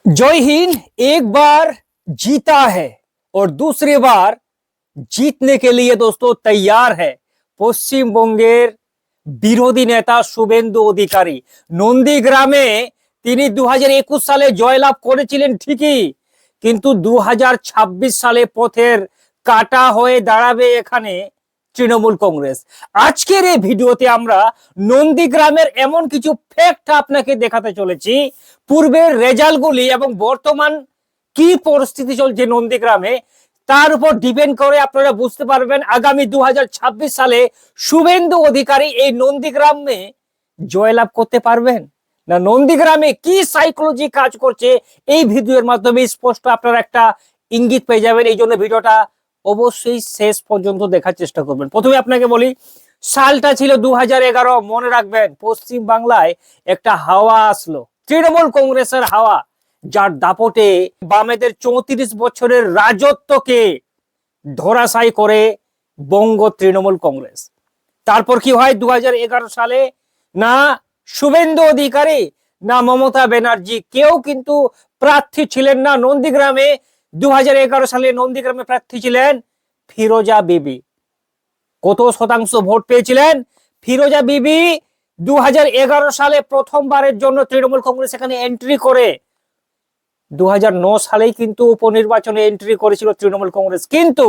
जय हिंद। एक बार जीता है और दूसरी बार जीतने के लिए दोस्तों तैयार है পশ্চিমবঙ্গের বিরোধী নেতা শুভেন্দু অধিকারী। নন্দীগ্রামে তিনি 2021 সালে জয়লাভ করেছিলেন ঠিকই, কিন্তু 2026 সালে পথের কাটা হয়ে দাঁড়াবে এখানে তৃণমূল কংগ্রেস। আজকের এই ভিডিওতে আমরা নন্দীগ্রামের এমন কিছু ফ্যাক্ট আপনাকে দেখাতে চলেছি, পূর্বের রেজাল্টগুলি এবং বর্তমান কি পরিস্থিতি চলছে নন্দীগ্রামে, তার উপর ডিপেন্ড করে আপনারা বুঝতে পারবেন আগামী 2026 সালে শুভেন্দু অধিকারী এই নন্দীগ্রামে জয়লাভ করতে পারবেন না। নন্দীগ্রামে কি সাইকোলজি কাজ করছে এই ভিডিওর মাধ্যমে স্পষ্ট আপনারা একটা ইঙ্গিত পেয়ে যাবেন। এই জন্য ভিডিওটা অবশ্যই শেষ পর্যন্ত দেখার চেষ্টা করবেন। প্রথমে আপনাকে বলি, সালটা ছিল 2011। মনে রাখবেন, পশ্চিম বাংলায় একটা হাওয়া আসলো, তৃণমূল কংগ্রেসের হাওয়া, যার দাপটে বামেদের 34 বছরের রাজত্বকে ধরাশায়ী করে বঙ্গ তৃণমূল কংগ্রেস। তারপর কি হয় 2011 সালে? না শুভেন্দু অধিকারী না মমতা ব্যানার্জি কেউ কিন্তু প্রার্থী ছিলেন না নন্দীগ্রামে। 2011 সালে নন্দীগ্রামে প্রার্থী ছিলেন ফিরোজা বিবি। কত শতাংশ ভোট পেয়েছিলেন ফিরোজা বিবি? 2011 সালে প্রথমবারের জন্য তৃণমূল কংগ্রেস এখানে এন্ট্রি করে। 2009 সালেই কিন্তু উপনির্বাচনে এন্ট্রি করেছিল তৃণমূল কংগ্রেস, কিন্তু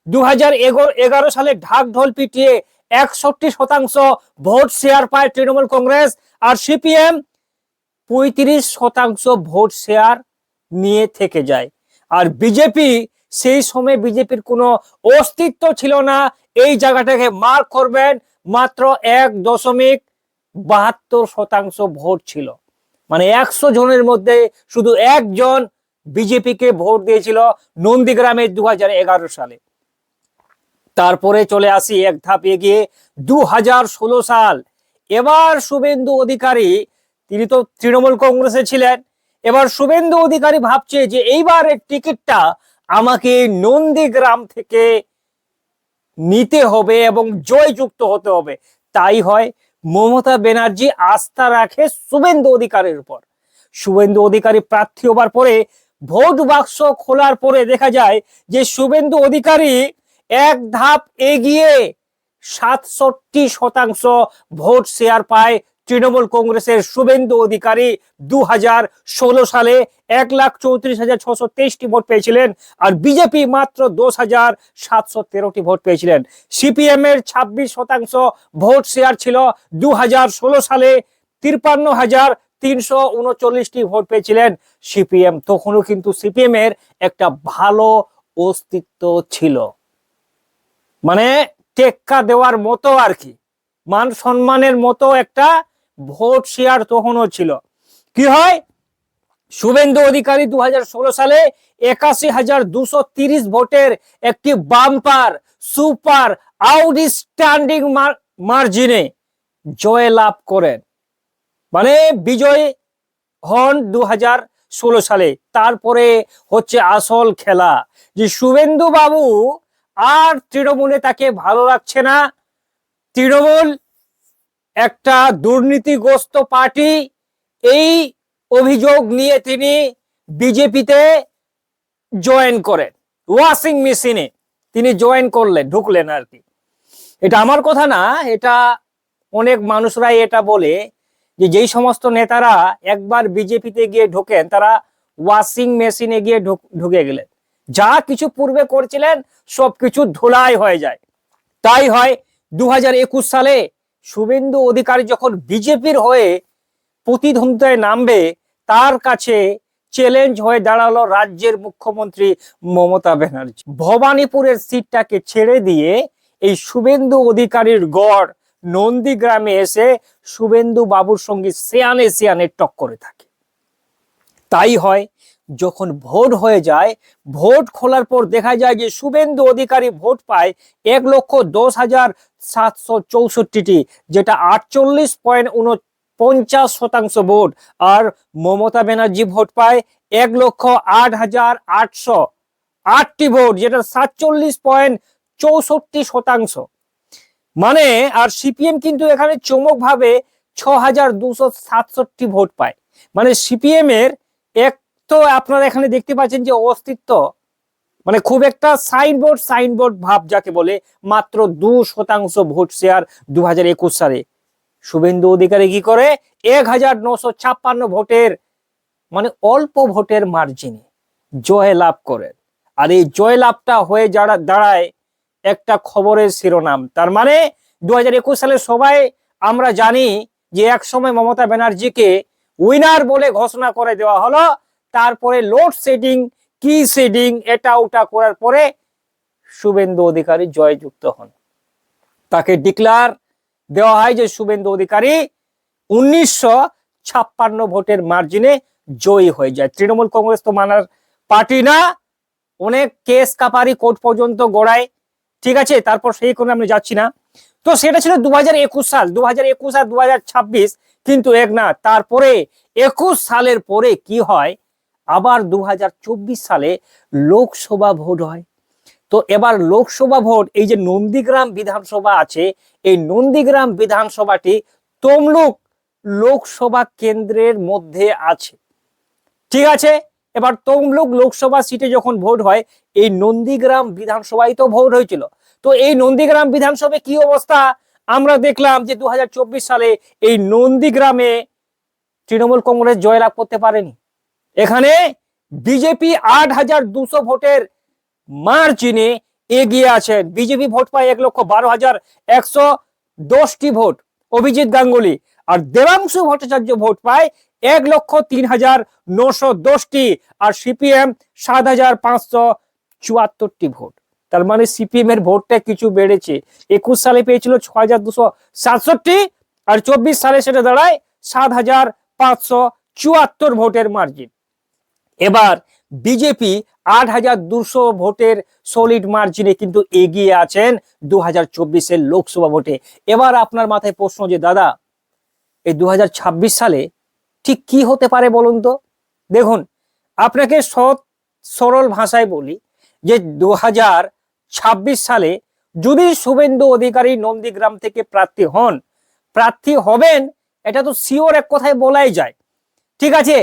2011 সালে ঢাক ঢোল পিটিয়ে 61% ভোট শেয়ার পায় তৃণমূল কংগ্রেস, আর সিপিএম 35% ভোট শেয়ার নিয়ে থেকে যায়। আর বিজেপি, সেই সময় বিজেপির কোনো অস্তিত্ব ছিল না। এই জায়গাটাকে মার্ক করবেন, মাত্র 1.72% ভোট ছিল। মানে 100 জনের মধ্যে শুধু একজন বিজেপিকে ভোট দিয়েছিল নন্দীগ্রামে 2011 সালে। তারপরে চলে আসি এক ধাপ এগিয়ে 2016 সাল। এবার শুভেন্দু অধিকারী, তিনি তো তৃণমূল কংগ্রেসে ছিলেন, এবার শুভেন্দু অধিকারী ভাবছে যে এইবারের টিকিটটা আমাকে নন্দীগ্রাম থেকে নিতে হবে এবং জয়যুক্ত হতে হবে। তাই হয়, মমতা ব্যানার্জি আস্থা রাখে শুভেন্দু অধিকারীর উপর। শুভেন্দু অধিকারী প্রার্থী হবার পরে ভোট বাক্স খোলার পরে দেখা যায় যে শুভেন্দু অধিকারী এক ধাপ এগিয়ে 67% ভোট শেয়ার পায় তৃণমূল কংগ্রেসের শুভেন্দু অধিকারী। 2016 সালে 1,34,623টি ভোট পেয়েছিলেন, আর বিজেপি মাত্র 10,713টি ভোট পেয়েছিলেন। সিপিএম এর 26% ভোট শেয়ার ছিল 2016 সালে। 53,339টি ভোট পেয়েছিলেন সিপিএম। তখনও কিন্তু সিপিএম এর একটা ভালো অস্তিত্ব ছিল, মানে টেক্কা দেওয়ার মতো আর কি, মান সম্মানের মতো একটা ভোট শেয়ার তখনও ছিল। কি হয়, শুভেন্দু অধিকারী 2016 সালে 81,230 ভোটের একটি বাম্পার সুপার আউটস্ট্যান্ডিং মার্জিনে জয়লাভ করেন, মানে বিজয় হন 2016 সালে। তারপরে হচ্ছে আসল খেলা, যে শুভেন্দু বাবু আর তৃণমূলে তাকে ভালো লাগছে না। তৃণমূল একটা দুর্নীতিগ্রস্ত পার্টি, এই অভিযোগ নিয়ে তিনি বিজেপিতে জয়েন করেন। ওয়াশিং মেশিনে তিনি জয়েন করলেন, ঢুকলেন আর কি। এটা আমার কথা না, এটা অনেক মানুষরাই এটা বলে যে যেই সমস্ত নেতারা একবার বিজেপিতে গিয়ে ঢোকেন তারা ওয়াশিং মেশিনে গিয়ে ঢুকে গেলেন, যা কিছু পূর্বে করছিলেন সবকিছু ধুলাই হয়ে যায়। তাই হয় 2021 সালে শুভেন্দু অধিকারী যখন বিজেপির হয়ে প্রতিদ্বন্দ্বিতায় নামবে, তার কাছে চ্যালেঞ্জ হয়ে দাঁড়ালো রাজ্যের মুখ্যমন্ত্রী মমতা ব্যানার্জি। ভবানীপুরের সিটটাকে ছেড়ে দিয়ে এই শুভেন্দু অধিকারীর গড় নন্দীগ্রামে এসে শুভেন্দু বাবুর সঙ্গে সিয়ানে সিয়ানে টক্করে থাকে। তাই হয়, যখন ভোট হয়ে যায়, ভোট খোলার পর দেখা যায় যে শুভেন্দু অধিকারী ভোট পায় 1,10,764টি, যেটা 48.49% ভোট। আর মমতা ব্যানার্জি ভোট পায় 1,08,808টি ভোট, যেটা 47.64%। মানে আর সিপিএম কিন্তু এখানে চমক ভাবে 6,267টি ভোট পায়। মানে সিপিএম এর তো আপনারা এখানে দেখতে পাচ্ছেন যে অস্তিত্ব মানে খুব একটা সাইনবোর্ড ভাব যাকে বলে, মাত্র 2% ভোট শেয়ার 2021 সালে। শুভেন্দু অধিকারী কি করে 1956 ভোটের মানে অল্প ভোটের মার্জিনে জয় লাভ করেন। আর এই জয় লাভটা হয়ে দাঁড়ায় একটা খবরের শিরোনাম। তার মানে 2021 সালে সবাই আমরা জানি যে এক সময় মমতা ব্যানার্জিকে উইনার বলে ঘোষণা করে দেওয়া হলো। তারপরে লোডশেডিং কি শেডিং এটা ওটা করার পরে শুভেন্দু অধিকারী জয়যুক্ত হন। তাকে ডিক্লার দেওয়া হয় যে শুভেন্দু অধিকারী 1956 ভোটের মার্জিনে জয়ী হয়ে যায়। তৃণমূল কংগ্রেস তো মানার পার্টি না, অনেক কেস কাপারি কোর্ট পর্যন্ত গড়ায়, ঠিক আছে। তারপর সেই কোণে আমি যাচ্ছি না। তো সেটা ছিল 2021 সাল। 2021 আর 2026 কিন্তু এক না। তারপরে 21 সালের পরে কি হয়, আবার 2024 সালে লোকসভা ভোট হয়। তো এবার লোকসভা ভোট, এই যে নন্দীগ্রাম বিধানসভা আছে, এই নন্দীগ্রাম বিধানসভাটি তমলুক লোকসভা কেন্দ্রের মধ্যে আছে, ঠিক আছে। এবার তমলুক লোকসভা সিটে যখন ভোট হয়, এই নন্দীগ্রাম বিধানসভায় তো ভোট হয়েছিল। তো এই নন্দীগ্রাম বিধানসভায় কি অবস্থা আমরা দেখলাম যে 2024 সালে এই নন্দীগ্রামে তৃণমূল কংগ্রেস জয়লাভ করতে পারেনি। এখানে বিজেপি 8,200 ভোটের মার্জিনে এগিয়ে আছেন। বিজেপি ভোট পায় 1,12,110টি ভোট, অভিজিৎ গাঙ্গুলি। আর দেবাংশু ভট্টাচার্য ভোট পায় 1,03,910টি, আর সিপিএম 7,574টি ভোট। তার মানে সিপিএম এর ভোটটা কিছু বেড়েছে। 21 সালে পেয়েছিল 6,267, আর 24 সালে সেটা দাঁড়ায় 7,574 ভোটের মার্জিন। এবার বিজেপি 8,200 ভোটের সলিড মার্জিনে কিন্তু এগিয়ে আছেন 2024 লোকসভা ভোটে। এবার আপনার মাথায় প্রশ্ন যে দাদা এই 2026 সালে ঠিক কি হতে পারে বলুন তো। দেখুন, আপনাকে সরল ভাষায় বলি যে 2026 সালে যদি শুভেন্দু অধিকারী নন্দীগ্রাম থেকে প্রার্থী হবেন, এটা তো শিওর এক কথায় বলাই যায়, ঠিক আছে।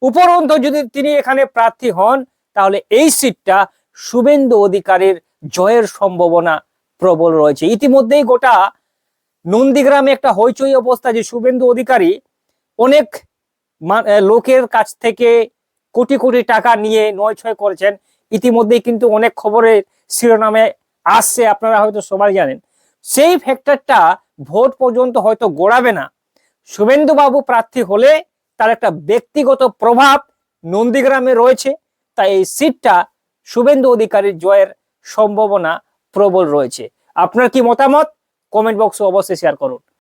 উপরন্তু যদি তিনি এখানে প্রার্থী হন, তাহলে এই সিটটা শুভেন্দু অধিকারীর জয়ের সম্ভাবনা প্রবল রয়েছে। ইতিমধ্যেই গোটা নন্দীগ্রামে একটা হইচই অবস্থা যে শুভেন্দু অধিকারী অনেক লোকের কাছ থেকে কোটি কোটি টাকা নিয়ে নয় ছয় করেছেন। ইতিমধ্যেই কিন্তু অনেক খবরের শিরোনামে আসছে, আপনারা হয়তো সবাই জানেন। সেই ফ্যাক্টরটা ভোট পর্যন্ত হয়তো গড়াবে না। শুভেন্দু বাবু প্রার্থী হলে তার একটা ব্যক্তিগত প্রভাব নন্দীগ্রামে রয়েছে, তাই এই সিটটা শুভেন্দু অধিকারীর জয়ের সম্ভাবনা প্রবল রয়েছে। আপনার কি মতামত কমেন্ট বক্সে অবশ্যই শেয়ার করুন।